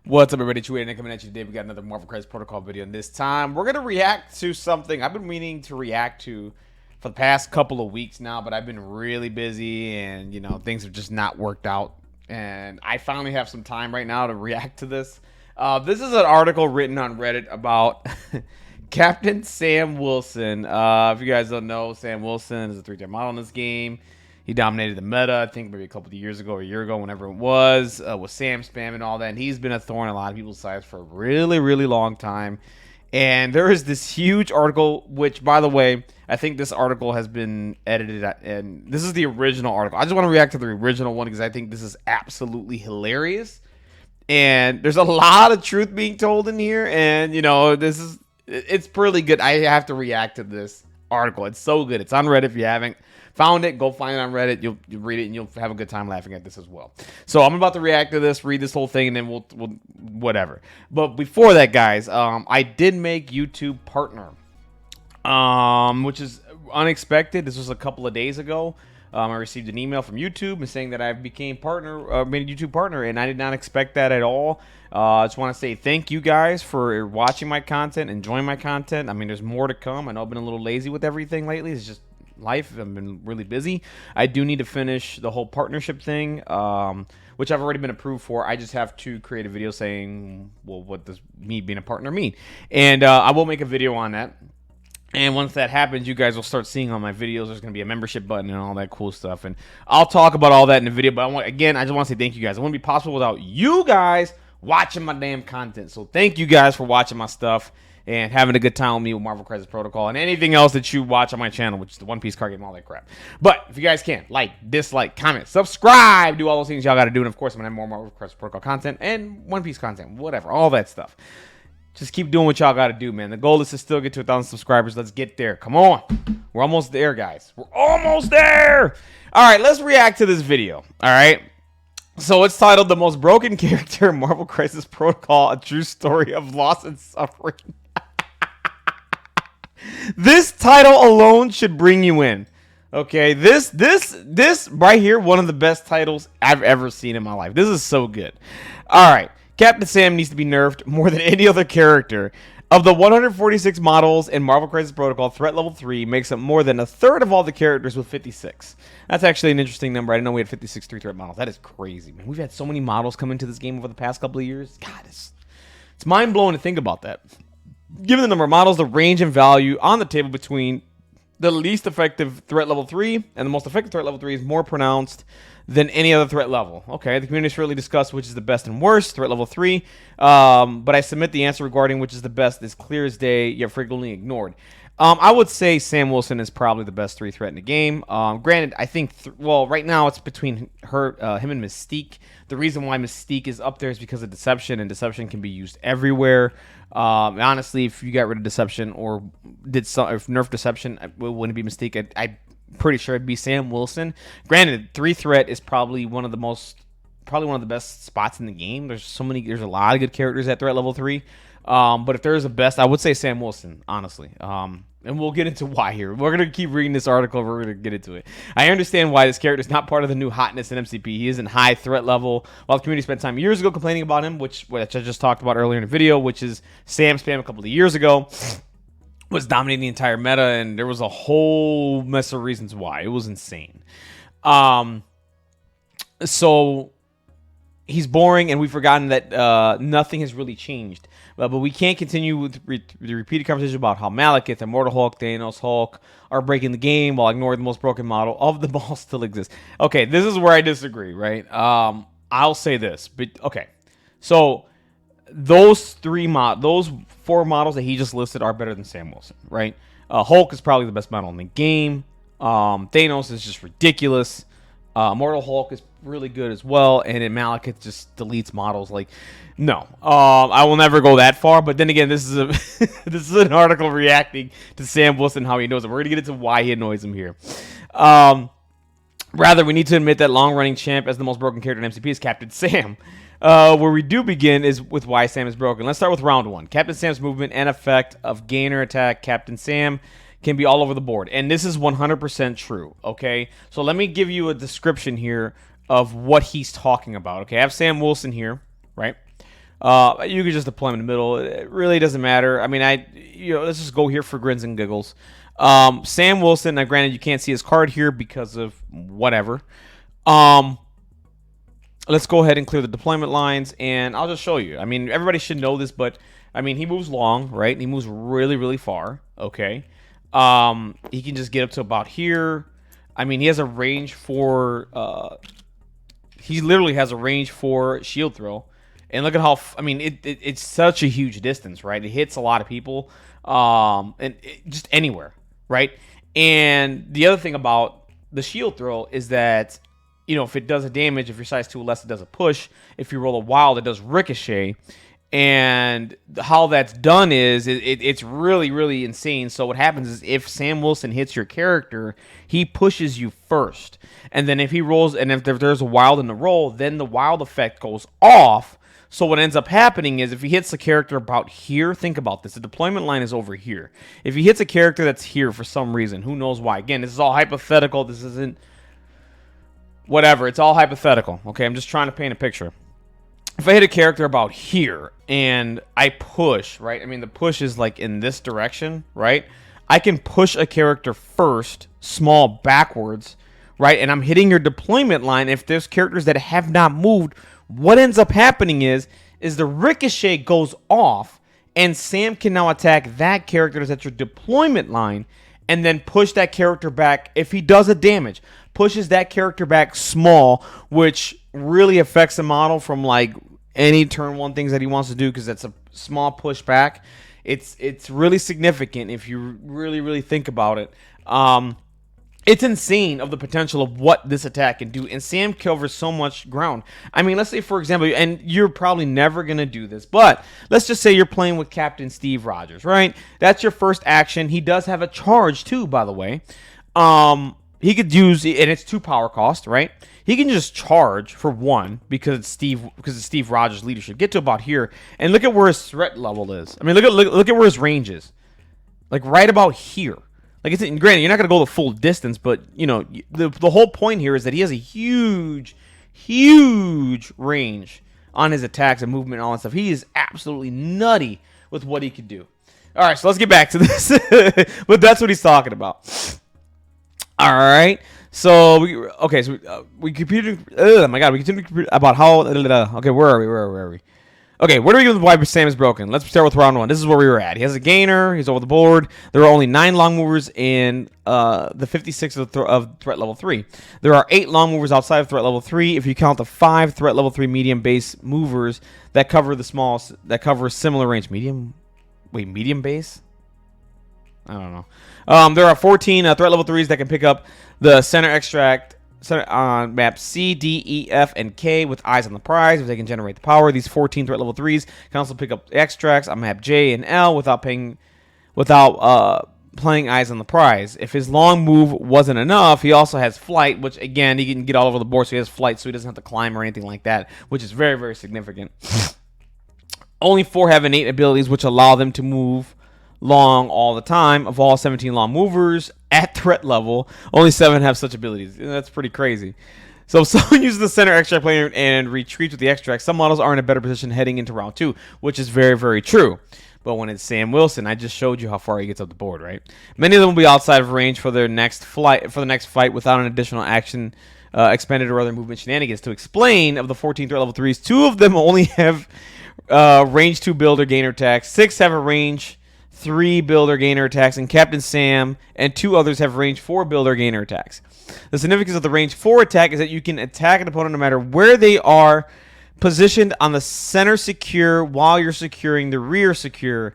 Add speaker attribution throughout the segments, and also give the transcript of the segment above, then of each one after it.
Speaker 1: What's up, everybody? Chewy coming at you today. We got another Marvel Crisis Protocol video, and this time we're gonna react to something I've been meaning to react to for the past couple of weeks now, but I've been really busy, and things have just not worked out. And I finally have some time right now to react to this. This is an article written on Reddit about Captain Sam Wilson. If you guys don't know, Sam Wilson is a three-time model in this game. He dominated the meta, I think maybe a couple of years ago or a year ago, whenever it was, with Sam spam and all that. And he's been a thorn in a lot of people's sides for a really, really long time. And there is this huge article, which, by the way, I think this article has been edited, and this is the original article. I just want to react to the original one because I think this is absolutely hilarious. And there's a lot of truth being told in here, and it's pretty good. I have to react to this article. It's so good. It's on Reddit. If you haven't found it, go find it on Reddit. You'll read it and you'll have a good time laughing at this as well. So I'm about to react to this, read this whole thing, and then we'll whatever. But before that, guys, I did make YouTube partner, which is unexpected. This was a couple of days ago. I received an email from YouTube saying that I became made a YouTube partner, and I did not expect that at all. I just want to say thank you guys for watching my content, enjoying my content. I mean, there's more to come. I know I've been a little lazy with everything lately. It's just life. I've been really busy. I do need to finish the whole partnership thing, which I've already been approved for. I just have to create a video saying, well, what does me being a partner mean? And I will make a video on that. And once that happens, you guys will start seeing on my videos. There's going to be a membership button and all that cool stuff. And I'll talk about all that in the video. But I just want to say thank you guys. It wouldn't be possible without you guys watching my damn content. So thank you guys for watching my stuff and having a good time with me with Marvel Crisis Protocol and anything else that you watch on my channel, which is the One Piece card game, all that crap. But if you guys can, like, dislike, comment, subscribe, do all those things y'all got to do. And of course, I'm going to have more Marvel Crisis Protocol content and One Piece content, whatever, all that stuff. Just keep doing what y'all got to do, man. The goal is to still get to 1,000 subscribers. Let's get there. Come on. We're almost there, guys. We're almost there. All right, let's react to this video. All right. So it's titled The Most Broken Character in Marvel Crisis Protocol, A True Story of Loss and Suffering. This title alone should bring you in. Okay, this right here, one of the best titles I've ever seen in my life. This is so good. All right. Captain Sam needs to be nerfed more than any other character. Of the 146 models in Marvel Crisis Protocol, threat level 3 makes up more than a third of all the characters with 56. That's actually an interesting number. I didn't know we had 56 3-threat models. That is crazy, man. We've had so many models come into this game over the past couple of years. God, it's mind-blowing to think about that. Given the number of models, the range and value on the table between the least effective threat level 3 and the most effective threat level 3 is more pronounced than any other threat level. Okay, the community has really discussed which is the best and worst, threat level 3, but I submit the answer regarding which is the best is clear as day, yet frequently ignored. I would say Sam Wilson is probably the best 3 threat in the game. Granted, I think, right now it's between him and Mystique. The reason why Mystique is up there is because of Deception, and Deception can be used everywhere. Honestly, if you got rid of Deception or nerf Deception, it wouldn't be Mystique. I'm pretty sure it'd be Sam Wilson. Granted, 3 threat is probably one of the best spots in the game. There's a lot of good characters at threat level 3. But if there's a best, I would say Sam Wilson, honestly. And we'll get into why here. We're going to keep reading this article. We're going to get into it. I understand why this character is not part of the new hotness in MCP. He isn't high threat level. While the community spent time years ago complaining about him, which I just talked about earlier in the video, which is Sam spam a couple of years ago, was dominating the entire meta, and there was a whole mess of reasons why. It was insane. So he's boring, and we've forgotten that nothing has really changed. But we can't continue with the repeated conversation about how Malekith, Immortal Hulk, Thanos Hulk are breaking the game while ignoring the most broken model of them all still exists. Okay, this is where I disagree, right? I'll say this, but okay. So those 4 models that he just listed are better than Sam Wilson, right? Hulk is probably the best model in the game. Thanos is just ridiculous. Immortal Hulk is really good as well, and then Malekith just deletes models. Like, no, I will never go that far. But then again, this is this is an article reacting to Sam Wilson, how he knows him. We're gonna get into why he annoys him here. Rather, we need to admit that long-running champ as the most broken character in MCP is Captain Sam. Where we do begin is with why Sam is broken. Let's start with round 1. Captain Sam's movement and effect of gainer attack. Captain Sam can be all over the board. And this is 100% true, okay? So let me give you a description here of what he's talking about, okay? I have Sam Wilson here, right? You could just deploy him in the middle. It really doesn't matter. I mean, let's just go here for grins and giggles. Sam Wilson. Now, granted, you can't see his card here because of whatever. Let's go ahead and clear the deployment lines, and I'll just show you. I mean, everybody should know this, but I mean, he moves long, right? And he moves really, really far. Okay. He can just get up to about here. I mean, he has a range for. He literally has a range for shield throw. And look at how, I mean, it's such a huge distance, right? It hits a lot of people, just anywhere, right? And the other thing about the shield throw is that, if it does a damage, if you're size 2 or less, it does a push. If you roll a wild, it does ricochet. And how that's done is it's really, really insane. So what happens is if Sam Wilson hits your character, he pushes you first. And then if he rolls, and if there's a wild in the roll, then the wild effect goes off. So what ends up happening is if he hits a character about here, think about this. The deployment line is over here. If he hits a character that's here for some reason, who knows why. Again, this is all hypothetical. This isn't whatever. It's all hypothetical. Okay, I'm just trying to paint a picture. If I hit a character about here and I push, right? I mean, the push is like in this direction, right? I can push a character first, small backwards, right? And I'm hitting your deployment line. If there's characters that have not moved, what ends up happening is the ricochet goes off, and Sam can now attack that character that's at your deployment line and then push that character back. If he does a damage, pushes that character back small, which really affects the model from like any turn 1 things that he wants to do because that's a small push back. It's really significant if you really, really think about it. It's insane of the potential of what this attack can do, and Sam covers so much ground. I mean, let's say, for example, and you're probably never going to do this, but let's just say you're playing with Captain Steve Rogers, right? That's your first action. He does have a charge, too, by the way. He could use, and it's 2 power cost, right? He can just charge for 1 because it's Steve Rogers' leadership. Get to about here, and look at where his threat level is. I mean, look at where his range is. Like, right about here. Like, granted, you're not going to go the full distance, but, the whole point here is that he has a huge, huge range on his attacks and movement and all that stuff. He is absolutely nutty with what he could do. All right, so let's get back to this. But that's what he's talking about. All right. So, we computed. Oh, my God. We continue about how. Okay, where are we? Okay, where do we go with why Sam is broken? Let's start with round 1. This is where we were at. He has a gainer. He's over the board. There are only 9 long movers in the 56 of threat level 3. There are 8 long movers outside of threat level 3 if you count the 5 threat level 3 medium base movers that cover a similar range. Medium base? I don't know. There are 14 threat level 3s that can pick up the center extract on map C, D, E, F, and K with eyes on the prize if they can generate the power. These 14 threat level 3s can also pick up extracts on map J and L without playing eyes on the prize. If his long move wasn't enough, he also has flight, which again, he can get all over the board, so he has flight, so he doesn't have to climb or anything like that, which is very, very significant. Only 4 have innate abilities, which allow them to move long all the time. Of all 17 long movers at threat level, only 7 have such abilities. That's pretty crazy. So if someone uses the center extract player and retreats with the extract, some models are in a better position heading into round 2, which is very, very true. But when it's Sam Wilson, I just showed you how far he gets up the board, right? Many of them will be outside of range for their next fight without an additional action expended or other movement shenanigans. To explain, of the 14 threat level 3s, 2 of them only have range 2 builder gainer attacks. 6 have a range 3 builder gainer attacks, and Captain Sam and 2 others have range 4 builder gainer attacks. The significance of the range 4 attack is that you can attack an opponent no matter where they are positioned on the center secure while you're securing the rear secure.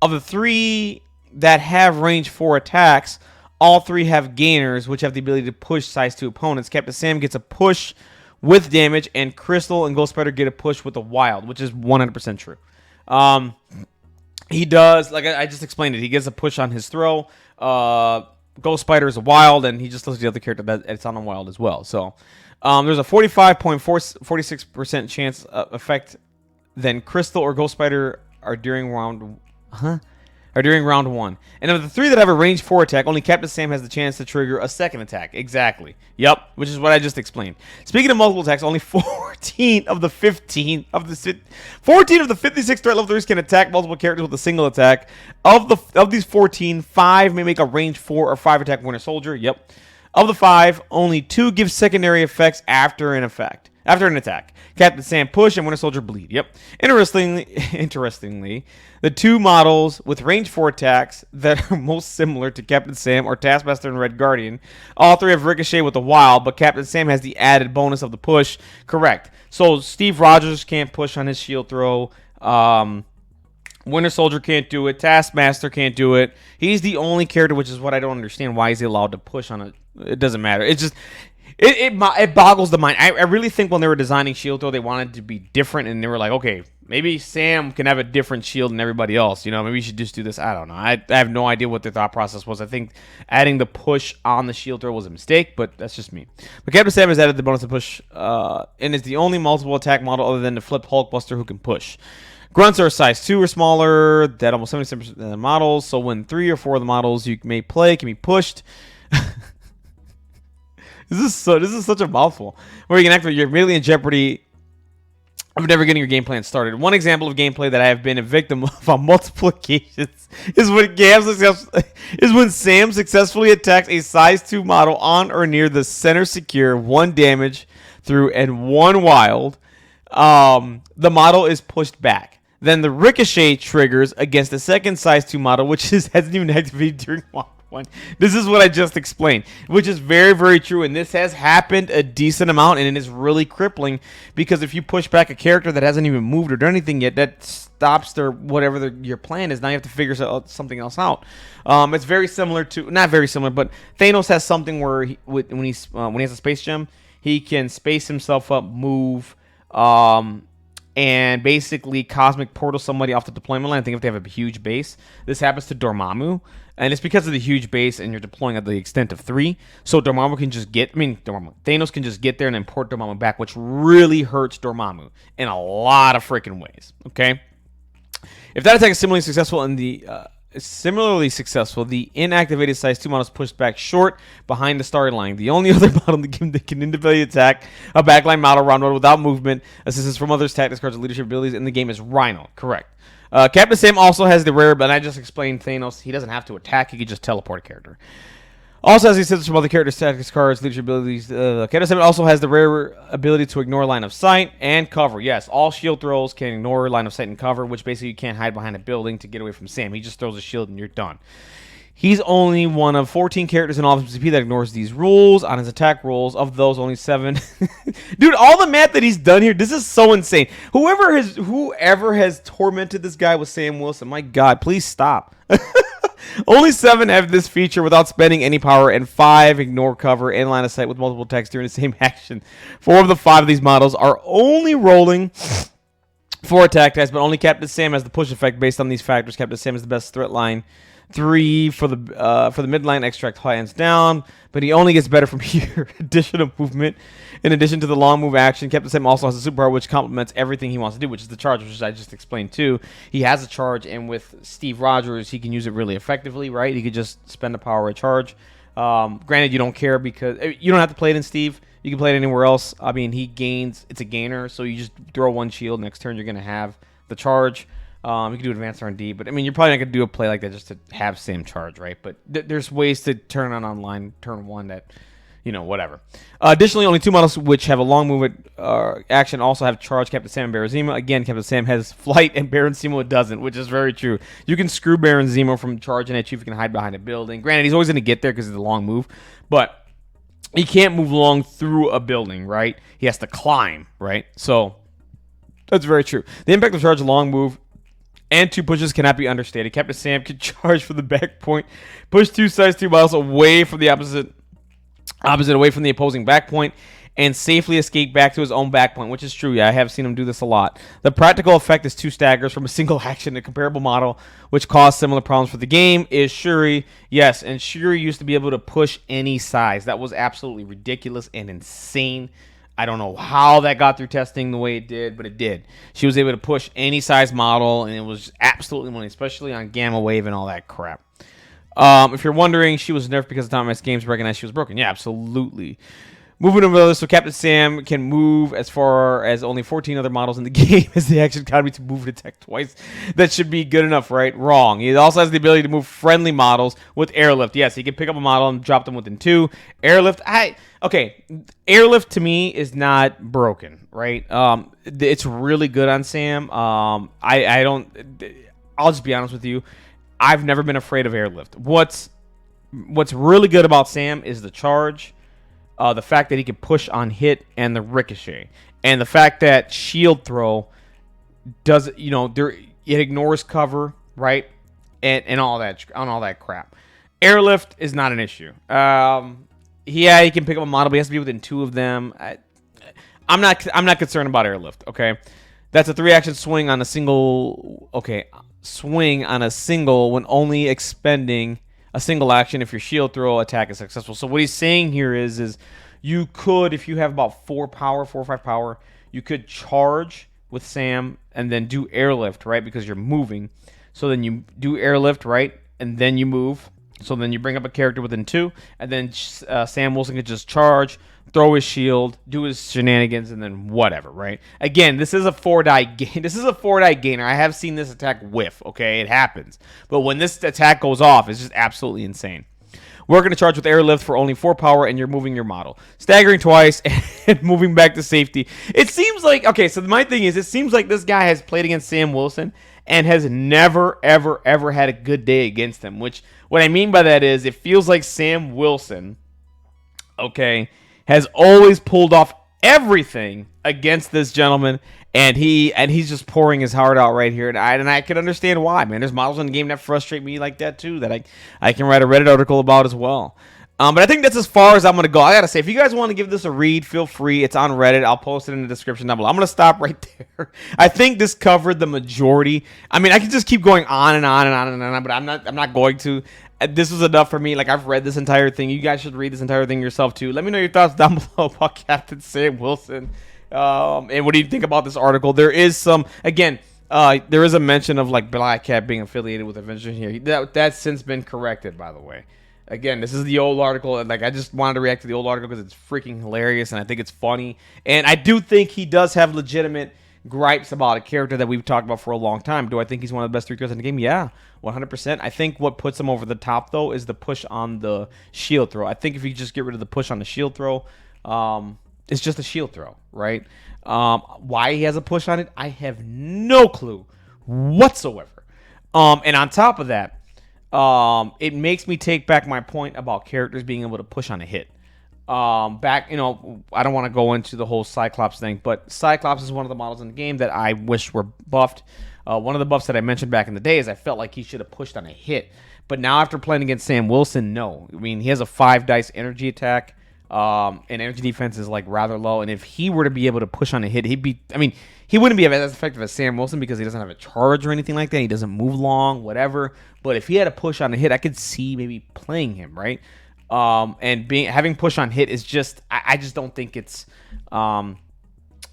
Speaker 1: Of the 3 that have range 4 attacks, all 3 have gainers, which have the ability to push size 2 opponents. Captain Sam gets a push with damage, and Crystal and Ghost Spider get a push with a wild, which is 100% true. He does, like I just explained it, he gets a push on his throw. Ghost Spider is a wild, and he just looks at the other character that it's on a wild as well. So there's a 45.46% chance effect then Crystal or Ghost Spider are during round 1. And of the 3 that have a range 4 attack, only Captain Sam has the chance to trigger a second attack. Exactly. Yep, which is what I just explained. Speaking of multiple attacks, only 4 14 of the 56 threat level 3s can attack multiple characters with a single attack. Of these 14, 5 may make a range 4 or 5 attack Winter Soldier. Yep. Of the 5, only 2 give secondary effects after an attack. Captain Sam push and Winter Soldier bleed. Yep. Interestingly, the 2 models with range 4 attacks that are most similar to Captain Sam are Taskmaster and Red Guardian. All 3 have Ricochet with the Wild, but Captain Sam has the added bonus of the push. Correct. So Steve Rogers can't push on his shield throw. Winter Soldier can't do it. Taskmaster can't do it. He's the only character, which is what I don't understand. Why is he allowed to push on it? It doesn't matter. It's just... It boggles the mind. I really think when they were designing shield throw, they wanted to be different, and they were like, okay, maybe Sam can have a different shield than everybody else. You know, maybe we should just do this. I don't know. I have no idea what their thought process was. I think adding the push on the shield throw was a mistake, but that's just me. But Captain Sam has added the bonus to push, and is the only multiple attack model other than the Flip Hulkbuster who can push. Grunts are size 2 or smaller. That almost 77% of the models. So when 3 or 4 of the models you may play can be pushed. This is such a mouthful. Where you can activate, you're immediately in jeopardy of never getting your game plan started. One example of gameplay that I have been a victim of on multiple occasions is when Sam successfully attacks a size 2 model on or near the center secure, 1 damage through and 1 wild. The model is pushed back. Then the ricochet triggers against the second size 2 model, which hasn't even activated during one. This is what I just explained, which is very, very true, and this has happened a decent amount, and it is really crippling, because if you push back a character that hasn't even moved or done anything yet, that stops their whatever your plan is. Now you have to figure something else out. It's very similar to, not very similar, but Thanos has something where when he has a space gem, he can space himself up, move, and basically cosmic portal somebody off the deployment line. I think if they have a huge base. This happens to Dormammu, and it's because of the huge base, and you're deploying at the extent of 3. So Dormammu can just Thanos can just get there and then port Dormammu back, which really hurts Dormammu in a lot of freaking ways. Okay, if that attack is similarly successful, the inactivated size 2 model is pushed back short behind the starting line. The only other model that can individually attack a backline model round without movement, assistance from others, tactics, cards, and leadership abilities in the game is Rhino. Correct. Captain Sam also has the rare, but I just explained Thanos. He doesn't have to attack. He can just teleport a character. Also has assistance from other characters, tactics, cards, leadership abilities. Captain Sam also has the rare ability to ignore line of sight and cover. Yes, all shield throws can ignore line of sight and cover, which basically you can't hide behind a building to get away from Sam. He just throws a shield and you're done. He's only one of 14 characters in all of MCP that ignores these rules. On his attack rolls, of those, only 7. Dude, all the math that he's done here, this is so insane. Whoever has tormented this guy with Sam Wilson, my God, please stop. Only 7 have this feature without spending any power, and 5 ignore cover and line of sight with multiple attacks during the same action. 4 of the 5 of these models are only rolling 4 attack dice, but only Captain Sam has the push effect based on these factors. Captain Sam is the best threat line. 3 for the midline extract hands down, but he only gets better from here. Additional movement. In addition to the long move action, Captain Sam also has a superpower which complements everything he wants to do, which is the charge, which I just explained too. He has a charge, and with Steve Rogers, he can use it really effectively, right? He could just spend the power of charge. Granted, you don't care because you don't have to play it in Steve. You can play it anywhere else. I mean, it's a gainer, so you just throw 1 shield. Next turn, you're going to have the charge. You can do advanced R&D, but I mean, you're probably not going to do a play like that just to have Sam charge, right? But there's ways to turn on online turn 1 that, whatever. Additionally, only 2 models which have a long movement action also have charge, Captain Sam and Baron Zemo. Again, Captain Sam has flight and Baron Zemo doesn't, which is very true. You can screw Baron Zemo from charging at you if you can hide behind a building. Granted, he's always going to get there because of the long move, but he can't move long through a building, right? He has to climb, right? So that's very true. The impact of charge, long move, and 2 pushes cannot be understated. Captain Sam can charge from the back point, push 2 size 2 models away from the opposite away from the opposing back point, and safely escape back to his own back point, which is true. Yeah, I have seen him do this a lot. The practical effect is 2 staggers from a single action. A comparable model, which caused similar problems for the game, is Shuri. Yes, and Shuri used to be able to push any size. That was absolutely ridiculous and insane. I don't know how that got through testing the way it did, but it did. She was able to push any size model, and it was absolutely money, especially on Gamma Wave and all that crap. If you're wondering, she was nerfed because the Dynamax games recognized she was broken. Yeah, absolutely. Moving over those, so Captain Sam can move as far as only 14 other models in the game as the action economy to move and attack twice. That should be good enough, right? Wrong. He also has the ability to move friendly models with airlift. Yes, he can pick up a model and drop them within 2. Airlift, airlift to me is not broken, right? It's really good on Sam. I'll just be honest with you. I've never been afraid of airlift. What's really good about Sam is the charge. The fact that he can push on hit and the ricochet, and the fact that shield throw does, it ignores cover, right, and all that crap. Airlift is not an issue. He can pick up a model, but he has to be within 2 of them. I'm not concerned about airlift. Okay, that's a 3-action swing on a single. Okay, swing on a single when only expending a single action if your shield throw attack is successful. So what he's saying here is you could, if you have about 4 or 5 power, you could charge with Sam and then do airlift, right? Because you're moving. So then you do airlift, right? And then you move. So then you bring up a character within 2, and then Sam Wilson could just charge, throw his shield, do his shenanigans, and then whatever, right? Again, this is a 4-die gain. This is a 4-die gainer. I have seen this attack whiff, okay? It happens. But when this attack goes off, it's just absolutely insane. We're going to charge with airlift for only 4 power, and you're moving your model. Staggering twice and moving back to safety. It seems like, okay, so my thing is, it seems like this guy has played against Sam Wilson and has never, ever, ever had a good day against him. Which, what I mean by that is, it feels like Sam Wilson, okay, has always pulled off everything against this gentleman, and he's just pouring his heart out right here, and I can understand why, man. There's models in the game that frustrate me like that too, that I can write a Reddit article about as well. But I think that's as far as I'm going to go. I got to say, if you guys want to give this a read, feel free. It's on Reddit. I'll post it in the description down below. I'm going to stop right there. I think this covered the majority. I mean, I could just keep going on and on and on and on, but I'm not going to. This was enough for me. Like, I've read this entire thing. You guys should read this entire thing yourself, too. Let me know your thoughts down below about Captain Sam Wilson. And what do you think about this article? There is some, again, there is a mention of, like, Black Cat being affiliated with Avengers here. That's since been corrected, by the way. Again, this is the old article, and like I just wanted to react to the old article because it's freaking hilarious, and I think it's funny. And I do think he does have legitimate gripes about a character that we've talked about for a long time. Do I think he's one of the best 3 threats in the game? Yeah, 100%. I think what puts him over the top, though, is the push on the shield throw. I think if you just get rid of the push on the shield throw, it's just a shield throw, right? Why he has a push on it, I have no clue whatsoever. And on top of that, it makes me take back my point about characters being able to push on a hit. I don't want to go into the whole Cyclops thing, but Cyclops is one of the models in the game that I wish were buffed. One of the buffs that I mentioned back in the day is I felt like he should have pushed on a hit. But now after playing against Sam Wilson, no. I mean, he has a 5-dice energy attack, and energy defense is like rather low. And if he were to be able to push on a hit, he wouldn't be as effective as Sam Wilson because he doesn't have a charge or anything like that. He doesn't move long, whatever. But if he had a push on a hit, I could see maybe playing him, right? And having push on hit is just, I just don't think it's the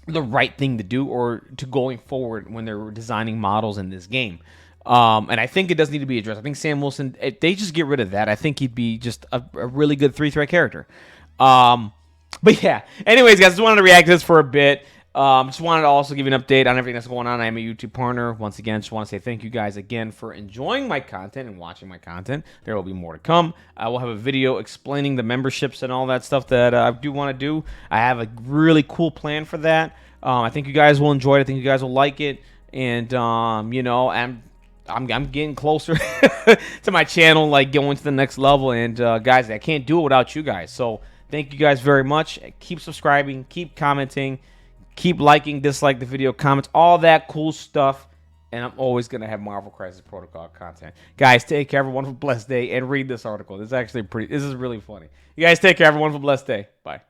Speaker 1: right thing to do or to going forward when they're designing models in this game. And I think it does need to be addressed. I think Sam Wilson, if they just get rid of that, I think he'd be just a really good 3-threat character. But yeah, anyways, guys, just wanted to react to this for a bit. Just wanted to also give you an update on everything that's going on. I am a YouTube partner. Once again, just want to say thank you guys again for enjoying my content and watching my content. There will be more to come. I will have a video explaining the memberships and all that stuff that I do want to do. I have a really cool plan for that. I think you guys will enjoy it. I think you guys will like it. And, I'm getting closer to my channel, like going to the next level. And, guys, I can't do it without you guys. So thank you guys very much. Keep subscribing. Keep commenting. Keep liking, dislike the video, comments, all that cool stuff. And I'm always going to have Marvel Crisis Protocol content. Guys, take care. Everyone have a blessed day. And read this article. This is really funny. You guys take care. Everyone have a blessed day. Bye.